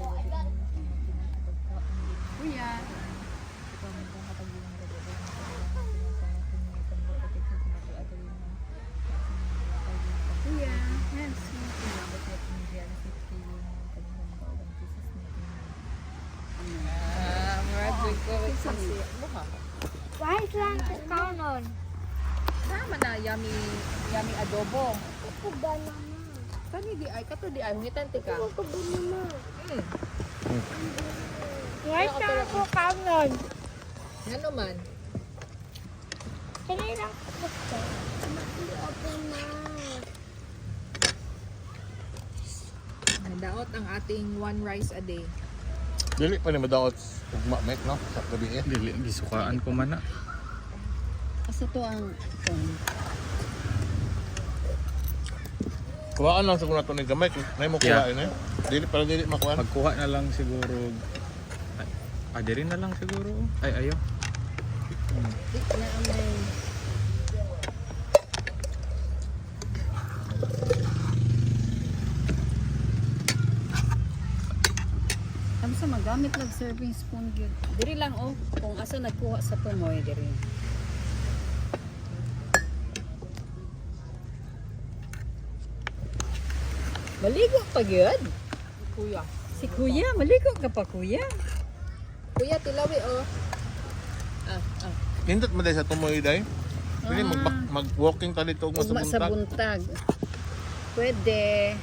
Kuya. Kuya. Yes. Maragod ko. Why lang sa kanon? Sama na yummy adobo. Ako ba naman? Kani di ay kato di ay hungitan ti ka. Ako ba naman? Hmm. Why lang ako kanon? Ngano man? Kaya lang ako ito. Ako na. Nadaot ang ating one rice a day. Dili pa ni madaot ugma mek no sa gabi eh. Dili gisukaan ko man na. Asa to ang Kuhaan lang sa kuna to ni gamay, nay mo Yeah. kuhain eh. Dili makuhaan. Pagkuha na lang siguro. Diri na lang siguro. Ay ayo. di na ang may Kami sa magamit lang serving spoon gyud. Diri lang oh, kung asa nagkuha sa tumoy diri. Maligo pa gyud. Kuya. Si kuya, maligo ka pa kuya. Kuya tilawi oh. Hindot man sa tumoy day. Dili mag walking ta dito ug Ugma sa buntag. buntag. Pwede.